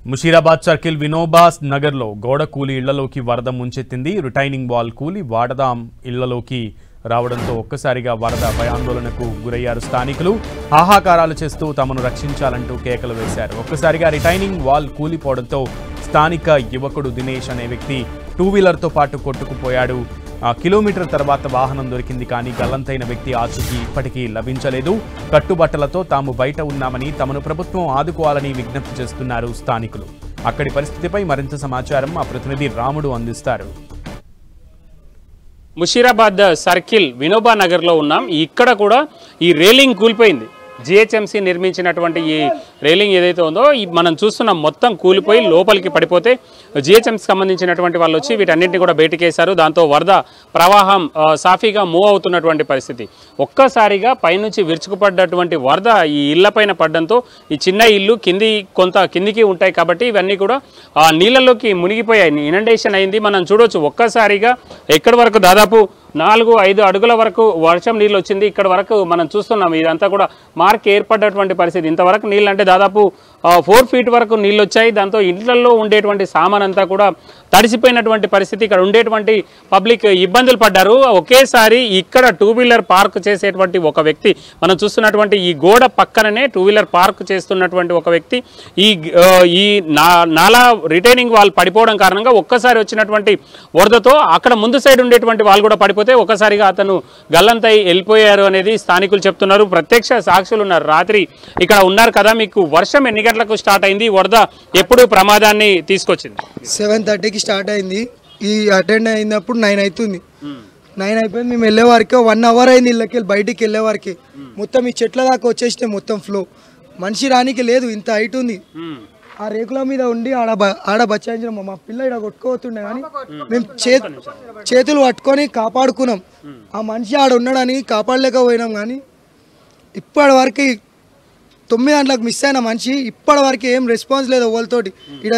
Musheerabad circle Vinoba నగర్లో గోడ కూలి ఇళ్లలోకి వరద ముంచెత్తింది. రిటైనింగ్ వాల్ కూలి వాడదాం ఇళ్లలోకి రావడంతో ఒక్కసారిగా వరద భయాందోళనకు గురయ్యారు స్థానికులు. హాహాకారాలు చేస్తూ తమను రక్షించాలంటూ కేకలు వేశారు. ఒక్కసారిగా రిటైనింగ్ వాల్ కూలిపోవడంతో స్థానిక యువకుడు దినేష్ అనే వ్యక్తి టూ వీలర్తో పాటు కొట్టుకుపోయాడు. కిలోమీటర్ తర్వాత వాహనం దొరికింది, కానీ గల్లంతైన వ్యక్తి ఆచూకీ ఇప్పటికీ లభించలేదు. కట్టుబట్టలతో తాము బయట ఉన్నామని, తమను ప్రభుత్వం ఆదుకోవాలని విజ్ఞప్తి చేస్తున్నారు స్థానికులు. అక్కడి పరిస్థితిపై మరింత సమాచారం మా ప్రతినిధి రాముడు అందిస్తారు. ముషీరాబాద్ సర్కిల్ వినోబా నగర్లో ఉన్నాం. ఇక్కడ కూడా ఈ రేలింగ్ కూలిపోయింది. జిహెచ్ఎంసీ నిర్మించినటువంటి ఈ రేలింగ్ ఏదైతే ఉందో మనం చూస్తున్నాం, మొత్తం కూలిపోయి లోపలికి పడిపోతే జిహెచ్ఎంసీకి సంబంధించినటువంటి వాళ్ళు వచ్చి వీటన్నింటినీ కూడా బయటకేశారు. దాంతో వరద ప్రవాహం సాఫీగా మూవ్ అవుతున్నటువంటి పరిస్థితి. ఒక్కసారిగా పైనుంచి విరుచుకుపడ్డటువంటి వరద ఈ ఇళ్లపైన పడడంతో ఈ చిన్న ఇల్లు కిందికి ఉంటాయి కాబట్టి ఇవన్నీ కూడా నీళ్ళలోకి మునిగిపోయాయి. ఇనండేషన్ అయింది. మనం చూడొచ్చు ఒక్కసారిగా ఎక్కడి వరకు దాదాపు 4-5 అడుగుల వరకు వర్షం నీళ్ళు వచ్చింది. ఇక్కడ వరకు మనం చూస్తున్నాం, ఇదంతా కూడా మార్క్ ఏర్పడ్డటువంటి పరిస్థితి. ఇంతవరకు నీళ్ళు అంటే దాదాపు 4 ఫీట్ వరకు నీళ్ళు వచ్చాయి. దాంతో ఇంట్లలో ఉండేటువంటి సామాన్ అంతా కూడా తడిసిపోయినటువంటి పరిస్థితి. ఇక్కడ ఉండేటువంటి పబ్లిక్ ఇబ్బందులు పడ్డారు. ఒకేసారి ఇక్కడ టూ వీలర్ పార్క్ చేసేటువంటి ఒక వ్యక్తి, మనం చూస్తున్నటువంటి ఈ గోడ పక్కననే టూ వీలర్ పార్క్ చేస్తున్నటువంటి ఒక వ్యక్తి ఈ నాలా రిటైనింగ్ వాల్ పడిపోవడం కారణంగా ఒక్కసారి వచ్చినటువంటి వరదతో అక్కడ ముందు సైడ్ ఉండేటువంటి వాళ్ళు కూడా పడిపోతే ఒకసారిగా అతను గల్లంతై వెళ్ళిపోయారు అనేది స్థానికులు చెప్తున్నారు. ప్రత్యక్ష సాక్షులు ఉన్నారు. రాత్రి ఇక్కడ ఉన్నారు కదా, మీకు వర్షం ఎన్ని గంటలకు స్టార్ట్ అయింది, వరద ఎప్పుడు ప్రమాదాన్ని తీసుకొచ్చింది? 7:30కి స్టార్ట్ అయింది. ఈ అటెండ్ అయినప్పుడు 9 అవుతుంది. 9 అయిపోయింది. మేము వెళ్ళే వరకు 1 అవర్ అయింది. ఇళ్ళకి బయటికి వెళ్ళే వరకు మొత్తం ఈ చెట్ల దాకా వచ్చేస్తే మొత్తం ఫ్లో, మనిషి రానికి లేదు. ఇంత హైట్ ఉంది. ఆ రేకుల మీద ఉండి ఆడ బచాయించిన మా పిల్ల ఇక్కడ కొట్టుకోతుండే, కానీ మేము చేతులు పట్టుకొని కాపాడుకున్నాం. ఆ మనిషి ఆడ ఉన్నాడని కాపాడలేకపోయినాం. కానీ ఇప్పటి వరకు 9 గంటలకు మిస్ అయిన మనిషి ఇప్పటి వరకు ఏం రెస్పాన్స్ లేదు ఎవరితోటి. ఇక్కడ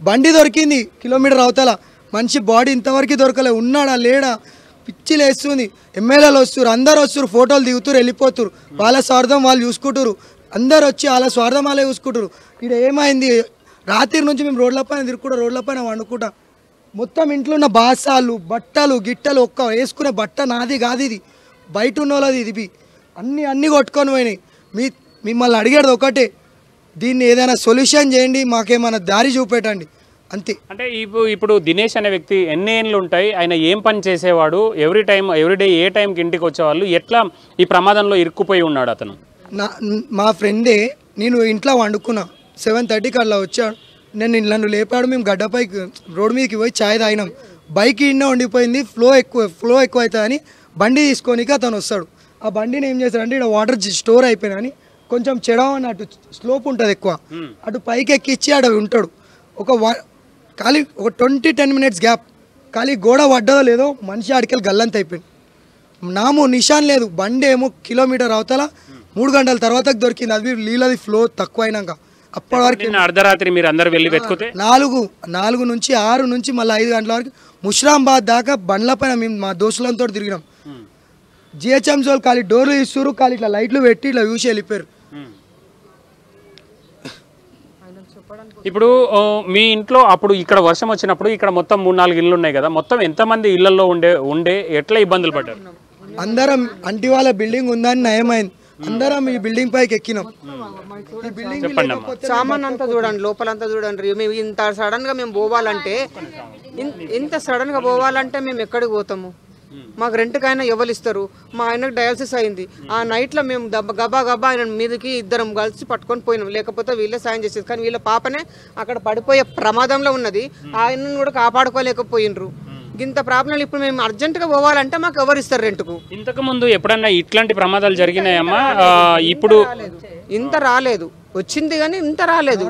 బండి దొరికింది కిలోమీటర్ అవతల, మనిషి బాడీ ఇంతవరకు దొరకలే. ఉన్నాడా లేడా పిచ్చి లేస్తుంది. ఎమ్మెల్యేలు వస్తారు, అందరు వస్తారు, ఫోటోలు దిగుతారు, వెళ్ళిపోతారు. వాళ్ళ స్వార్థం వాళ్ళు చూసుకుంటారు. అందరు వచ్చి వాళ్ళ స్వార్థం వాళ్ళే చూసుకుంటారు. ఇక్కడ ఏమైంది, రాత్రి నుంచి మేము రోడ్ల పైన తిరుగుకుంటా, రోడ్ల పైన వండుకుంటా. మొత్తం ఇంట్లో ఉన్న బాసాలు, బట్టలు, గిట్టలు, ఒక్క వేసుకునే బట్ట నాది కాదు, ఇది బయట ఉన్న వాళ్ళది. ఇది అన్నీ కొట్టుకొని పోయినాయి. మిమ్మల్ని అడిగేది ఒకటే, దీన్ని ఏదైనా సొల్యూషన్ చేయండి, మాకేమైనా దారి చూపెట్టండి అంతే. అంటే ఇప్పుడు దినేష్ అనే వ్యక్తి ఎన్ని ఏళ్ళు ఉంటాయి, ఆయన ఏం పని చేసేవాడు, ఎవ్రీడే ఏ టైంకి ఇంటికి వచ్చేవాళ్ళు, ఎట్లా ఈ ప్రమాదంలో ఇరుక్కుపోయి ఉన్నాడు అతను? మా ఫ్రెండే, నేను ఇంట్లో వండుకున్నా. 7:30కి అట్లా వచ్చాడు. నన్ను లేపాడు. మేము గడ్డపైకి రోడ్ మీదకి పోయి ఛాయ్ తాగినాం. బైక్ ఇన్న ఉండిపోయింది. ఫ్లో ఎక్కువ అవుతుందని బండి తీసుకొనికి అతను వస్తాడు. ఆ బండిని ఏం చేస్తాడంటే ఇక్కడ వాటర్ స్టోర్ అయిపోయినాయని కొంచెం చెడవని అటు స్లోప్ ఉంటుంది ఎక్కువ, అటు పైకి ఎక్కిచ్చి ఆడ ఉంటాడు. ఒక 20-10 మినిట్స్ గ్యాప్, ఖాళీ గోడ పడ్డదో లేదో మనిషి ఆడికెళ్ళి గల్లంత అయిపోయింది. నాము నిషాన్ లేదు. బండి ఏమో కిలోమీటర్ అవతల 3 గంటల తర్వాత దొరికింది. అది నీళ్ళది ఫ్లో తక్కువ అయినాక. అప్పటి వరకు అర్ధరాత్రి మీరు అందరు వెళ్ళి వెతుకుతే 4 నుంచి 6 నుంచి మళ్ళీ 5 గంటల వరకు ముషిరాబాద్ దాకా బండ్ల పైన మేము మా దోస్తులంతో తిరిగినాం. జిహెచ్ఎంసీ వాళ్ళు ఖాళీ డోర్లు ఇస్తారు, ఖాళీ ఇట్లా లైట్లు పెట్టి ఇట్లా చూసి వెళ్ళిపోయారు. ఇప్పుడు మీ ఇంట్లో అప్పుడు ఇక్కడ వర్షం వచ్చినప్పుడు ఇక్కడ మొత్తం 3-4 ఇళ్ళు ఉన్నాయి కదా, మొత్తం ఎంతమంది ఇళ్లలో ఉండే ఎట్లా ఇబ్బందులు పడ్డారు? అందరం అంటి వాళ్ళ బిల్డింగ్ ఉందని నయమైంది. అందరం ఈ బిల్డింగ్ పైకి ఎక్కినాం. సామాన్ అంతా చూడండి, లోపలంతా చూడండి. మేము ఇంత సడన్ గా మేము పోవాలంటే మేము ఎక్కడికి పోతాము? మాకు రెంట్కైనా ఎవరు ఇస్తారు? మా ఆయనకు డయాలసిస్ అయింది. ఆ నైట్లో మేము గబా ఆయన మీదకి ఇద్దరం కలిసి పట్టుకొని పోయినాం, లేకపోతే వీళ్ళే సాయం చేసేది. కానీ వీళ్ళ పాపనే అక్కడ పడిపోయే ప్రమాదంలో ఉన్నది. ఆయనను కూడా కాపాడుకోలేకపోయినరు. ఇంత ప్రాబ్లం. ఇప్పుడు మేము అర్జెంటుగా పోవాలంటే మాకు ఎవరు ఇస్తారు రెంట్కు? ఇంతకు ముందు ఎప్పుడన్నా ఇట్లాంటి ప్రమాదాలు జరిగినాయమ్మా? ఇప్పుడు ఇంత రాలేదు, వచ్చింది కానీ ఇంత రాలేదు.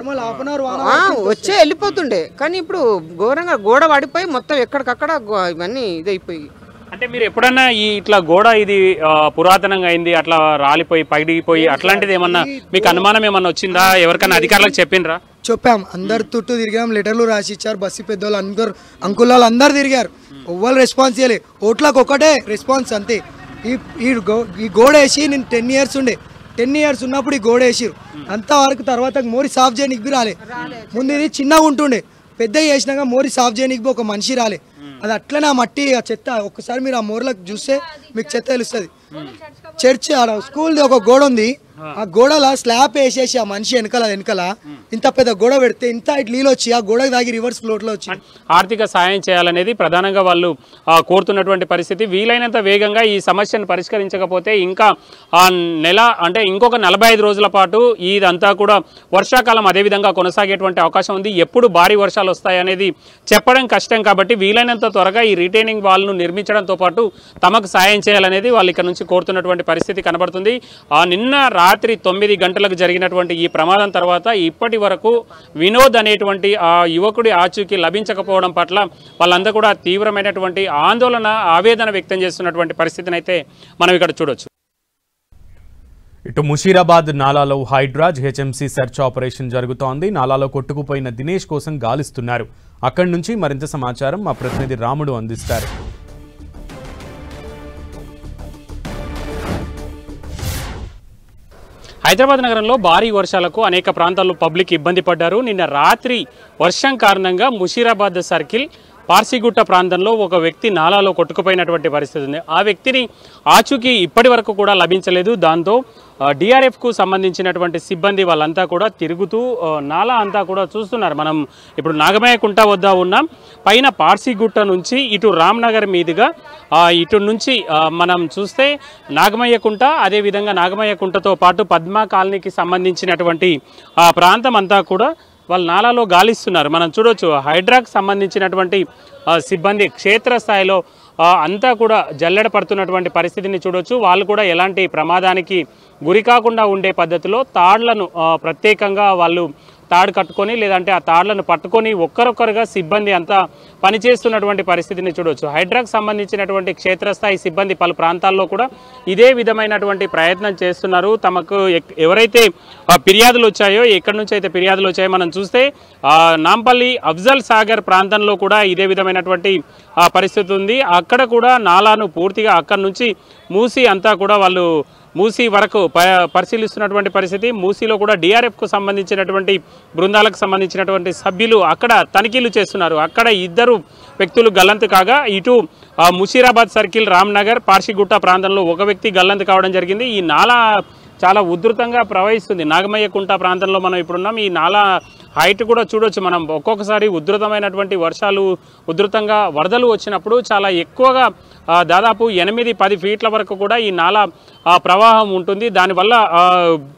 వచ్చే వెళ్ళిపోతుండే, కానీ ఇప్పుడు ఘోరంగా గోడ పడిపోయి మొత్తం ఎక్కడికక్కడ ఇవన్నీ ఇదైపోయి. అంటే మీరు ఎప్పుడన్నా ఇట్లా గోడ ఇది పురాతనంగా అయింది, అట్లా రాలిపోయి పగిడిపోయి అట్లాంటిది ఏమన్నా మీకు అనుమానం ఏమన్నా వచ్చిందా? ఎవరికైనా అధికారులకు చెప్పినరా? చెప్పాం. అందరు చుట్టూ తిరిగాం, లెటర్లు రాసి ఇచ్చారు. బస్సు పెద్దోళ్ళు అందరు, అంకుల్ వాళ్ళు అందరు తిరిగారు. ఎవ్వరు రెస్పాన్స్ చేయలేదు. ఓట్లకు ఒకటే రెస్పాన్స్ అంతే. ఈ గోడ వేసి నేను 10 years ఉండే, 10 years ఉన్నప్పుడు ఈ గోడ వేసిరు అంతవరకు. తర్వాత మోరి సాఫ్ చేయడానికి రాలే. ముందు ఇది చిన్నగా ఉంటుండే, పెద్ద చేసినాక మోరి సాఫ్ చేయడానికి ఒక మనిషి రాలే. అది అట్లనే ఆ మట్టి ఆ చెత్త ఒక్కసారి మీరు ఆ మోర్లకు చూస్తే మీకు చెత్త తెలుస్తుంది. చర్చ్ ఆడ స్కూల్ది ఒక గోడ ఉంది, ఆ గోడలో స్లాబ్ వేసేసి ఆ మనిషి వెనకాల ఇంత పెద్ద గోడ పెడితే ఇంత ఇటు నీళ్ళు వచ్చి ఆ గోడకు దాగి రివర్స్ ఫ్లోట్లో వచ్చి ఆర్థిక సాయం చేయాలనేది ప్రధానంగా వాళ్ళు కోరుతున్నటువంటి పరిస్థితి. వీలైనంత వేగంగా ఈ సమస్యను పరిష్కరించకపోతే ఇంకా నెల అంటే ఇంకొక 45 రోజుల పాటు ఇదంతా కూడా వర్షాకాలం అదేవిధంగా కొనసాగేటువంటి అవకాశం ఉంది. ఎప్పుడు భారీ వర్షాలు వస్తాయనేది చెప్పడం కష్టం కాబట్టి వీలైనంత త్వరగా ఈ రిటైనింగ్ వాల్ను నిర్మించడంతో పాటు తమకు సాయం చేయాలనేది వాళ్ళు ఇక్కడ నుంచి కోరుతున్నటువంటి పరిస్థితి కనబడుతుంది. నిన్న రాత్రి 9 గంటలకు జరిగినటువంటి ఈ ప్రమాదం తర్వాత ఇప్పటి వరకు వినోద్ అనేటువంటి ఆ యువకుడి ఆచూకీ లభించకపోవడం పట్ల వాళ్ళందరూ కూడా తీవ్రమైనటువంటి ఆందోళన ఆవేదన వ్యక్తం చేస్తున్నటువంటి పరిస్థితిని అయితే మనం ఇక్కడ చూడొచ్చు. ఇటు ముషీరాబాద్ నాలాలో హైడ్రా జిహెచ్ఎంసీ సెర్చ్ ఆపరేషన్ జరుగుతోంది. నాలాలో కొట్టుకుపోయిన దినేష్ కోసం గాలిస్తున్నారు. అక్కడి నుంచి మరింత సమాచారం మా ప్రతినిధి రాముడు అందిస్తారు. హైదరాబాద్ నగరంలో భారీ వర్షాలకు అనేక ప్రాంతాల్లో పబ్లిక్ ఇబ్బంది పడ్డారు. నిన్న రాత్రి వర్షం కారణంగా ముషీరాబాద్ సర్కిల్ పార్సిగుట్ట ప్రాంతంలో ఒక వ్యక్తి నాలాలో కొట్టుకుపోయినటువంటి పరిస్థితి ఉంది. ఆ వ్యక్తిని ఆచూకీ ఇప్పటి వరకు కూడా లభించలేదు. దాంతో డిఆర్ఎఫ్కు సంబంధించినటువంటి సిబ్బంది వాళ్ళంతా కూడా తిరుగుతూ నాలా అంతా కూడా చూస్తున్నారు. మనం ఇప్పుడు నాగమయ్య కుంట వద్ద ఉన్నాం. పైన పార్సిగుట్ట నుంచి ఇటు రామ్నగర్ మీదుగా ఇటు నుంచి మనం చూస్తే నాగమయ్య కుంట, అదేవిధంగా నాగమయ్య కుంటతో పాటు పద్మా కాలనీకి సంబంధించినటువంటి ఆ ప్రాంతం అంతా కూడా వాళ్ళు నాలాలో గాలిస్తున్నారు. మనం చూడొచ్చు హైడ్రాకు సంబంధించినటువంటి సిబ్బంది క్షేత్రస్థాయిలో అంతా కూడా జల్లెడ పడుతున్నటువంటి పరిస్థితిని చూడొచ్చు. వాళ్ళు కూడా ఎలాంటి ప్రమాదానికి గురి కాకుండా ఉండే పద్ధతిలో తాళ్లను ప్రత్యేకంగా వాళ్ళు తాడు కట్టుకొని లేదంటే ఆ తాళ్లను పట్టుకొని ఒక్కరొక్కరుగా సిబ్బంది అంతా పనిచేస్తున్నటువంటి పరిస్థితిని చూడవచ్చు. హైడ్రాకు సంబంధించినటువంటి క్షేత్రస్థాయి సిబ్బంది పలు ప్రాంతాల్లో కూడా ఇదే విధమైనటువంటి ప్రయత్నం చేస్తున్నారు. తమకు ఎవరైతే ఫిర్యాదులు వచ్చాయో, ఎక్కడి నుంచి అయితే ఫిర్యాదులు వచ్చాయో మనం చూస్తే నాంపల్లి అఫ్జల్ సాగర్ ప్రాంతంలో కూడా ఇదే విధమైనటువంటి పరిస్థితి ఉంది. అక్కడ కూడా నాలాను పూర్తిగా అక్కడి నుంచి మూసి అంతా కూడా వాళ్ళు మూసీ వరకు పరిశీలిస్తున్నటువంటి పరిస్థితి. మూసీలో కూడా డిఆర్ఎఫ్కు సంబంధించినటువంటి బృందాలకు సంబంధించినటువంటి సభ్యులు అక్కడ తనిఖీలు చేస్తున్నారు. అక్కడ 2 వ్యక్తులు గల్లంతు కాగా ఇటు ముషీరాబాద్ సర్కిల్, రామ్నగర్, పార్సిగుట్ట ప్రాంతంలో ఒక వ్యక్తి గల్లంతు కావడం జరిగింది. ఈ నాలా చాలా ఉధృతంగా ప్రవహిస్తుంది. నాగమయ్య కుంట ప్రాంతంలో మనం ఇప్పుడున్నాం. ఈ నాలా హైట్ కూడా చూడొచ్చు మనం. ఒక్కొక్కసారి ఉధృతమైనటువంటి వర్షాలు, ఉధృతంగా వరదలు వచ్చినప్పుడు చాలా ఎక్కువగా దాదాపు 8-10 ఫీట్ల వరకు కూడా ఈ నాలా ప్రవాహం ఉంటుంది. దానివల్ల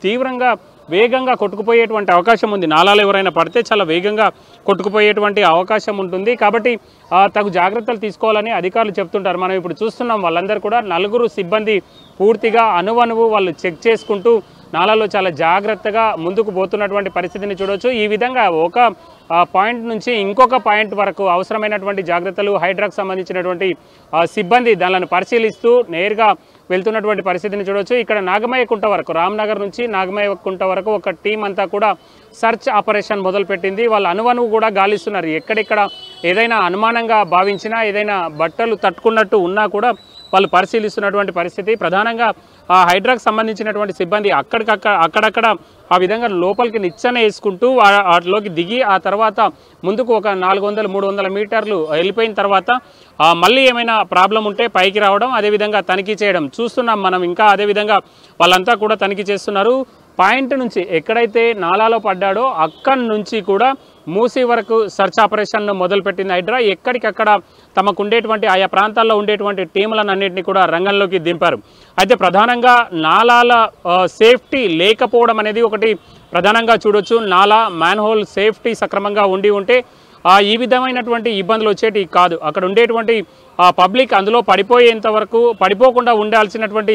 తీవ్రంగా వేగంగా కొట్టుకుపోయేటువంటి అవకాశం ఉంది. నాలాలు ఎవరైనా పడితే చాలా వేగంగా కొట్టుకుపోయేటువంటి అవకాశం ఉంటుంది. కాబట్టి తగు జాగ్రత్తలు తీసుకోవాలని అధికారులు చెప్తుంటారు. మనం ఇప్పుడు చూస్తున్నాం వాళ్ళందరూ కూడా 4 సిబ్బంది పూర్తిగా అణువణువు వాళ్ళు చెక్ చేసుకుంటూ నాలాలో చాలా జాగ్రత్తగా ముందుకు పోతున్నటువంటి పరిస్థితిని చూడవచ్చు. ఈ విధంగా ఒక పాయింట్ నుంచి ఇంకొక పాయింట్ వరకు అవసరమైనటువంటి జాగ్రత్తలు హైడ్రాకు సంబంధించినటువంటి సిబ్బంది దానిని పరిశీలిస్తూ నేరుగా వెళ్తున్నటువంటి పరిస్థితిని చూడవచ్చు. ఇక్కడ నాగమయ్య కుంట వరకు, రామ్నగర్ నుంచి నాగమయ్య కుంట వరకు ఒక టీం అంతా కూడా సర్చ్ ఆపరేషన్ మొదలుపెట్టింది. వాళ్ళు అణువణువు కూడా గాలిస్తున్నారు. ఎక్కడెక్కడ ఏదైనా అనుమానంగా భావించినా, ఏదైనా బట్టలు తట్టుకున్నట్టు ఉన్నా కూడా వాళ్ళు పరిశీలిస్తున్నటువంటి పరిస్థితి. ప్రధానంగా హైడ్రాకు సంబంధించినటువంటి సిబ్బంది అక్కడక్కడ ఆ విధంగా లోపలికి నిచ్చెన వేసుకుంటూ వాటిలోకి దిగి ఆ తర్వాత ముందుకు ఒక 400-300 మీటర్లు వెళ్ళిపోయిన తర్వాత మళ్ళీ ఏమైనా ప్రాబ్లం ఉంటే పైకి రావడం, అదేవిధంగా తనిఖీ చేయడం చూస్తున్నాం మనం. ఇంకా అదేవిధంగా వాళ్ళంతా కూడా తనిఖీ చేస్తున్నారు. పాయింట్ నుంచి ఎక్కడైతే నాలాలో పడ్డాడో అక్కడి నుంచి కూడా మూసీ వరకు సర్చ్ ఆపరేషన్ను మొదలుపెట్టింది హైడ్రా. ఎక్కడికక్కడ తమకు ఉండేటువంటి ఆయా ప్రాంతాల్లో ఉండేటువంటి టీములను అన్నింటినీ కూడా రంగంలోకి దింపారు. అయితే ప్రధానంగా నాలాల సేఫ్టీ లేకపోవడం అనేది ఒకటి ప్రధానంగా చూడొచ్చు. నాలా మ్యాన్హోల్ సేఫ్టీ సక్రమంగా ఉంటే ఈ విధమైనటువంటి ఇబ్బందులు వచ్చేటి కాదు. అక్కడ ఉండేటువంటి పబ్లిక్ అందులో పడిపోయేంత వరకు పడిపోకుండా ఉండాల్సినటువంటి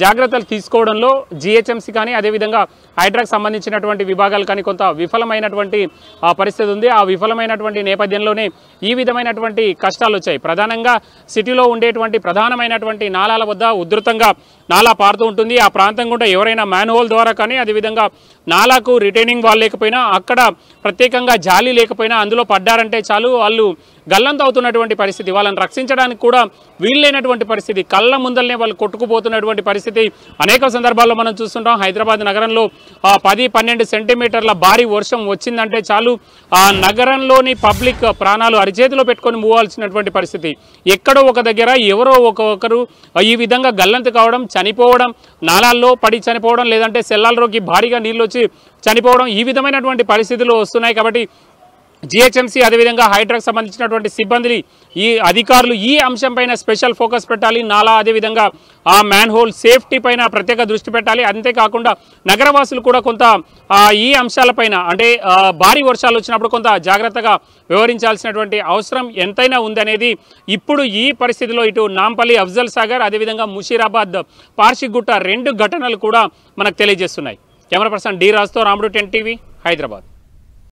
జాగ్రత్తలు తీసుకోవడంలో జిహెచ్ఎంసీ కానీ అదేవిధంగా హైడ్రాకు సంబంధించినటువంటి విభాగాలు కానీ కొంత విఫలమైనటువంటి పరిస్థితి ఉంది. ఆ విఫలమైనటువంటి నేపథ్యంలోనే ఈ విధమైనటువంటి కష్టాలు వచ్చాయి. ప్రధానంగా సిటీలో ఉండేటువంటి ప్రధానమైనటువంటి నాలాల వద్ద ఉధృతంగా నాలా పారుతూ ఉంటుంది. ఆ ప్రాంతం కూడా ఎవరైనా మ్యాన్హోల్ ద్వారా కానీ అదేవిధంగా నాలాకు రిటైనింగ్ వాల్ లేకపోయినా, అక్కడ ప్రత్యేకంగా జాలి లేకపోయినా అందులో పడ్డారంటే చాలు వాళ్ళు గల్లంత అవుతున్నటువంటి పరిస్థితి, వాళ్ళని రక్షించడానికి కూడా వీల్లేనటువంటి పరిస్థితి, కళ్ళ ముందలనే వాళ్ళు కొట్టుకుపోతున్నటువంటి పరిస్థితి అనేక సందర్భాల్లో మనం చూస్తుంటాం. హైదరాబాద్ నగరంలో 10-12 సెంటీమీటర్ల భారీ వర్షం వచ్చిందంటే చాలు ఆ నగరంలోని పబ్లిక్ ప్రాణాలు అరిచేతిలో పెట్టుకొని మూవాల్సినటువంటి పరిస్థితి. ఎక్కడో ఒక దగ్గర ఎవరో ఒకరు ఈ విధంగా గల్లంతు కావడం, చనిపోవడం, నాలాల్లో పడి చనిపోవడం, లేదంటే సెల్లాల్లోకి భారీగా నీళ్ళు వచ్చి చనిపోవడం, ఈ విధమైనటువంటి పరిస్థితులు వస్తున్నాయి. కాబట్టి జిహెచ్ఎంసీ అదేవిధంగా హైడ్రాకు సంబంధించినటువంటి సిబ్బంది ఈ అధికారులు ఈ అంశంపైన స్పెషల్ ఫోకస్ పెట్టాలి. నాలా అదేవిధంగా ఆ మ్యాన్ హోల్ సేఫ్టీ పైన ప్రత్యేక దృష్టి పెట్టాలి. అంతేకాకుండా నగరవాసులు కూడా కొంత ఈ అంశాలపైన అంటే భారీ వర్షాలు వచ్చినప్పుడు కొంత జాగ్రత్తగా వ్యవహరించాల్సినటువంటి అవసరం ఎంతైనా ఉందనేది ఇప్పుడు ఈ పరిస్థితిలో ఇటు నాంపల్లి అఫ్జల్ సాగర్ అదేవిధంగా ముషీరాబాద్ పార్షిగుట్ట 2 ఘటనలు కూడా మనకు తెలియజేస్తున్నాయి. కెమెరా పర్సన్ డి రాజ్తో రాముడు 10 టీవీ హైదరాబాద్.